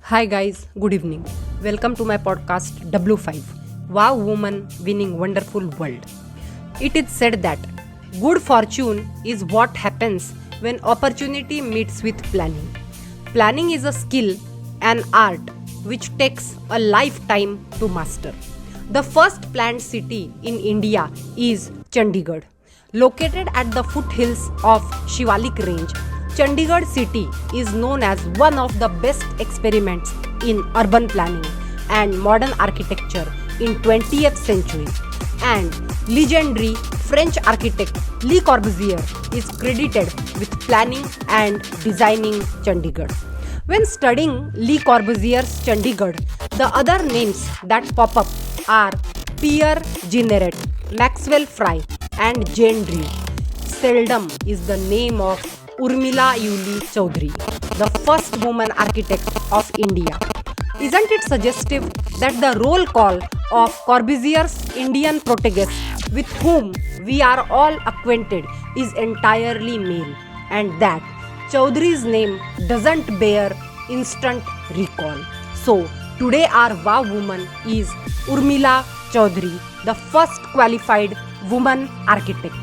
Hi guys, good evening. Welcome to my podcast W5. Wow Woman Winning Wonderful World. It is said that good fortune is what happens when opportunity meets with planning. Planning is a skill, an art which takes a lifetime to master. The first planned city in India is Chandigarh. Located at the foothills of Shivalik range, Chandigarh city is known as one of the best experiments in urban planning and modern architecture in 20th century. And legendary French architect Le Corbusier is credited with planning and designing Chandigarh. When studying Le Corbusier's Chandigarh, the other names that pop up are Pierre Jeanneret, Maxwell Fry, and Jane Drew. Seldom is the name of Eulie Choudhary, the first woman architect of India. Isn't it suggestive that the roll call of Corbusier's Indian protegés, with whom we are all acquainted, is entirely male, and that Choudhary's name doesn't bear instant recall? So, today our wow woman is Urmila Choudhary, the first qualified woman architect.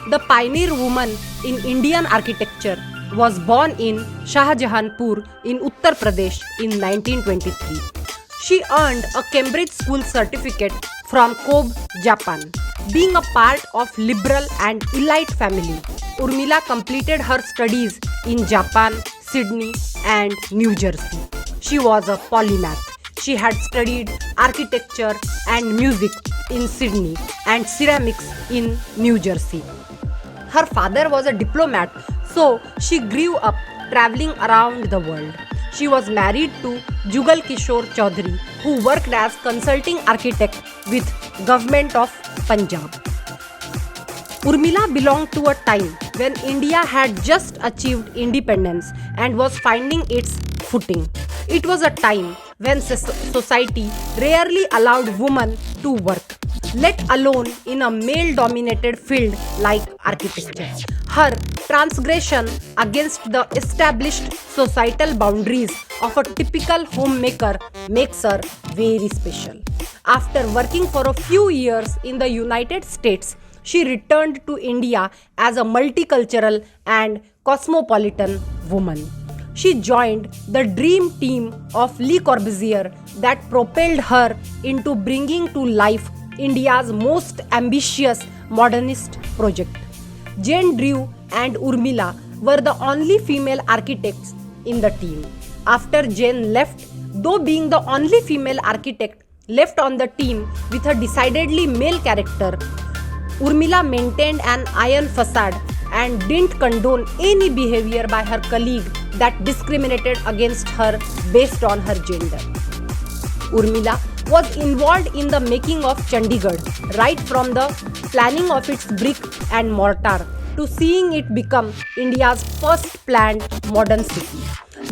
The pioneer woman in Indian architecture was born in Shahjahanpur in Uttar Pradesh in 1923. She earned a Cambridge School certificate from Kobe, Japan. Being a part of liberal and elite family, Urmila completed her studies in Japan, Sydney, and New Jersey. She was a polymath. She had studied architecture and music in Sydney and ceramics in New Jersey. Her father was a diplomat, so she grew up traveling around the world. She was married to Jugal Kishore Choudhary, who worked as consulting architect with Government of Punjab. Urmila belonged to a time when India had just achieved independence and was finding its footing. It was a time when society rarely allowed women to work, let alone in a male-dominated field like architecture. Her transgression against the established societal boundaries of a typical homemaker makes her very special. After working for a few years in the United States, she returned to India as a multicultural and cosmopolitan woman. She joined the dream team of Le Corbusier that propelled her into bringing to life India's most ambitious modernist project. Jane Drew and Urmila were the only female architects in the team. After Jane left, though being the only female architect left on the team with a decidedly male character, Urmila maintained an iron facade and didn't condone any behavior by her colleague that discriminated against her based on her gender. Urmila was involved in the making of Chandigarh, right from the planning of its brick and mortar to seeing it become India's first planned modern city.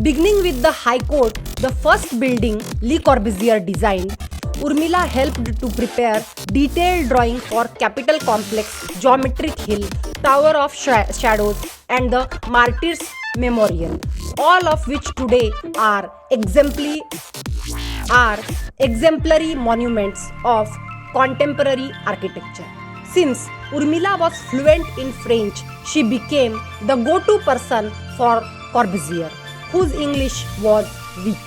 Beginning with the High Court, the first building Le Corbusier designed, Urmila helped to prepare detailed drawing for Capitol Complex, Geometric Hill, Tower of Shadows, and the Martyrs Memorial, all of which today are exemplary monuments of contemporary architecture. Since Urmila was fluent in French, she became the go-to person for Corbusier, whose English was weak.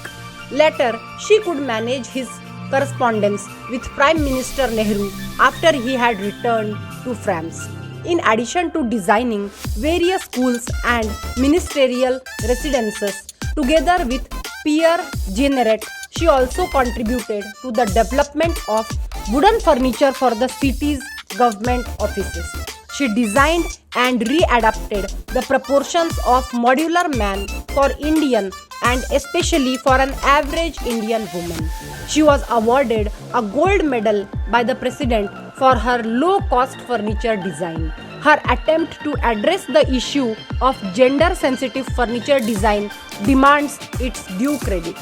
Later, she could manage his correspondence with Prime Minister Nehru after he had returned to France. In addition to designing various schools and ministerial residences, together with Pierre Jeanneret, she also contributed to the development of wooden furniture for the city's government offices. She designed and readapted the proportions of modular man for Indian and especially for an average Indian woman. She was awarded a gold medal by the president for her low-cost furniture design. Her attempt to address the issue of gender-sensitive furniture design demands its due credit.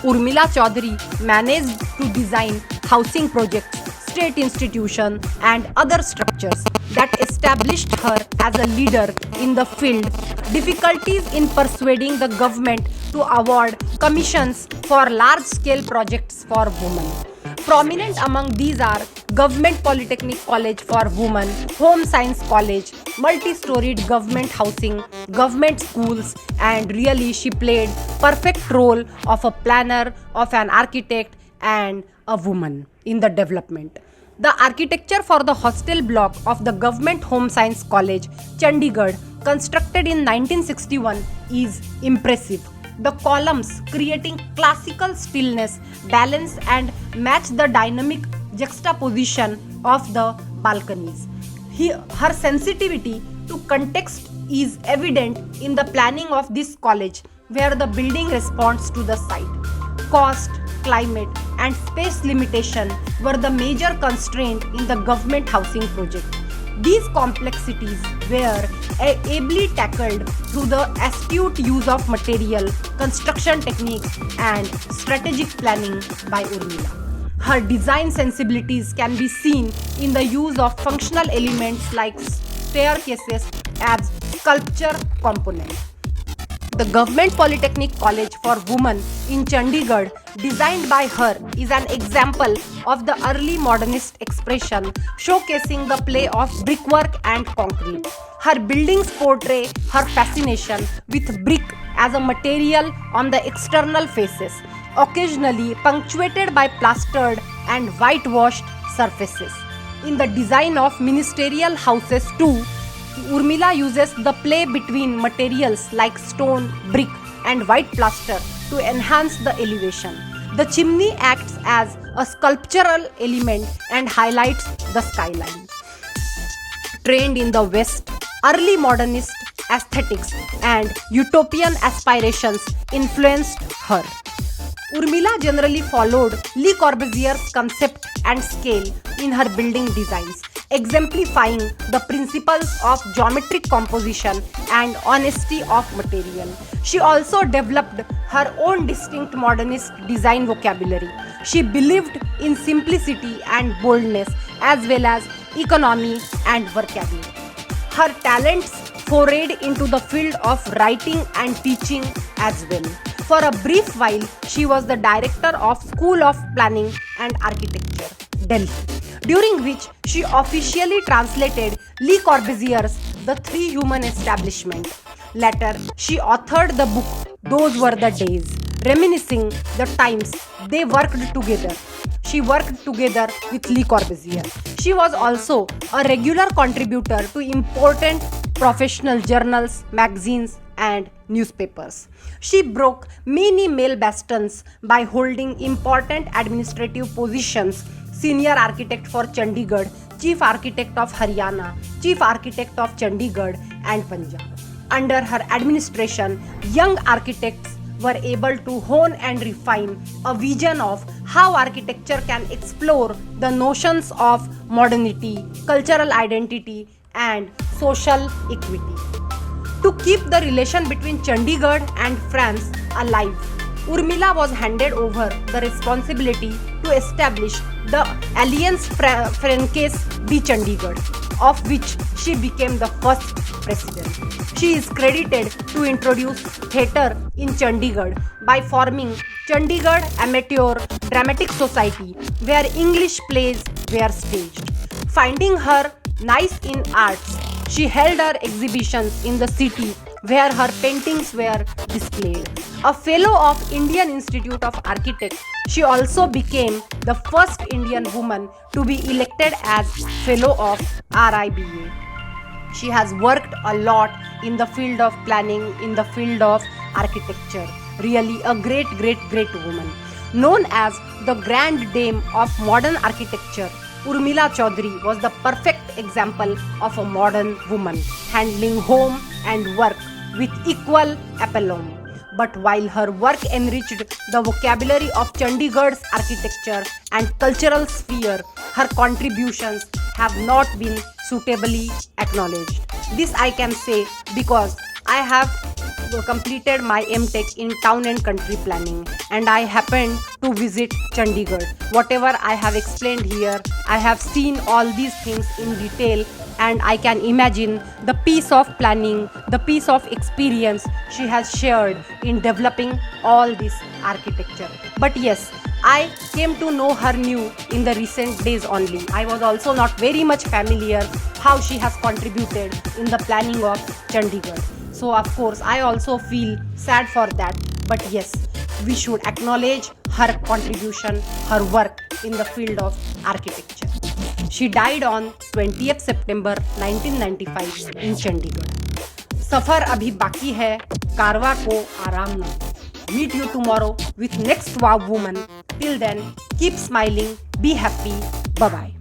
Urmila Choudhary managed to design housing projects, state institutions, and other structures that established her as a leader in the field. Difficulties in persuading the government to award commissions for large-scale projects for women. Prominent among these are Government Polytechnic College for Women, Home Science College, multi-storied government housing, government schools, and really she played perfect role of a planner, of an architect, and a woman in the development. The architecture for the hostel block of the Government Home Science College, Chandigarh, constructed in 1961 is impressive. The columns creating classical stillness, balance and match the dynamic juxtaposition of the balconies. Her sensitivity to context is evident in the planning of this college, where the building responds to the site. Cost, climate and space limitation were the major constraint in the government housing project. These complexities were ably tackled through the astute use of material, construction techniques and strategic planning by Urmila. Her design sensibilities can be seen in the use of functional elements like staircases as sculpture components. The Government Polytechnic College for Women in Chandigarh, designed by her, is an example of the early modernist expression, showcasing the play of brickwork and concrete. Her buildings portray her fascination with brick as a material on the external faces, occasionally punctuated by plastered and whitewashed surfaces. In the design of ministerial houses too, Urmila uses the play between materials like stone, brick and white plaster to enhance the elevation. The chimney acts as a sculptural element and highlights the skyline. Trained in the West, early modernist aesthetics and utopian aspirations influenced her. Urmila generally followed Le Corbusier's concept and scale in her building designs, exemplifying the principles of geometric composition and honesty of material. She also developed her own distinct modernist design vocabulary. She believed in simplicity and boldness as well as economy and vocabulary. Her talents forayed into the field of writing and teaching as well. For a brief while, she was the director of School of Planning and Architecture, Delhi, during which she officially translated Le Corbusier's The Three Human Establishment. Later, she authored the book Those Were the Days, reminiscing the times they worked together. She worked together with Le Corbusier. She was also a regular contributor to important professional journals, magazines, and newspapers. She broke many male bastions by holding important administrative positions: Senior Architect for Chandigarh, Chief Architect of Haryana, Chief Architect of Chandigarh and Punjab. Under her administration, young architects were able to hone and refine a vision of how architecture can explore the notions of modernity, cultural identity, and social equity. To keep the relation between Chandigarh and France alive, Urmila was handed over the responsibility to establish the Alliance Francaise de Chandigarh, of which she became the first president. She is credited to introduce theatre in Chandigarh by forming Chandigarh Amateur Dramatic Society, where English plays were staged. Finding her nice in arts, she held her exhibitions in the city where her paintings were displayed. A fellow of Indian Institute of Architects, she also became the first Indian woman to be elected as fellow of RIBA. She has worked a lot in the field of planning, in the field of architecture. Really a great woman. Known as the Grand Dame of modern architecture, Urmila Choudhary was the perfect example of a modern woman handling home and work with equal aplomb. But while her work enriched the vocabulary of Chandigarh's architecture and cultural sphere, her contributions have not been suitably acknowledged. This I can say because I have completed my MTech in Town and Country Planning and I happened to visit Chandigarh. Whatever I have explained here, I have seen all these things in detail and I can imagine the piece of planning, the piece of experience she has shared in developing all this architecture. But yes, I came to know her new in the recent days only. I was also not very much familiar how she has contributed in the planning of Chandigarh. So of course I also feel sad for that. But yes, we should acknowledge her contribution, her work in the field of architecture. She died on 20th September 1995 in Chandigarh. सफर अभी बाकी है, कारवा को आराम ना. Meet you tomorrow with next wow woman. Till then, keep smiling, be happy. Bye bye.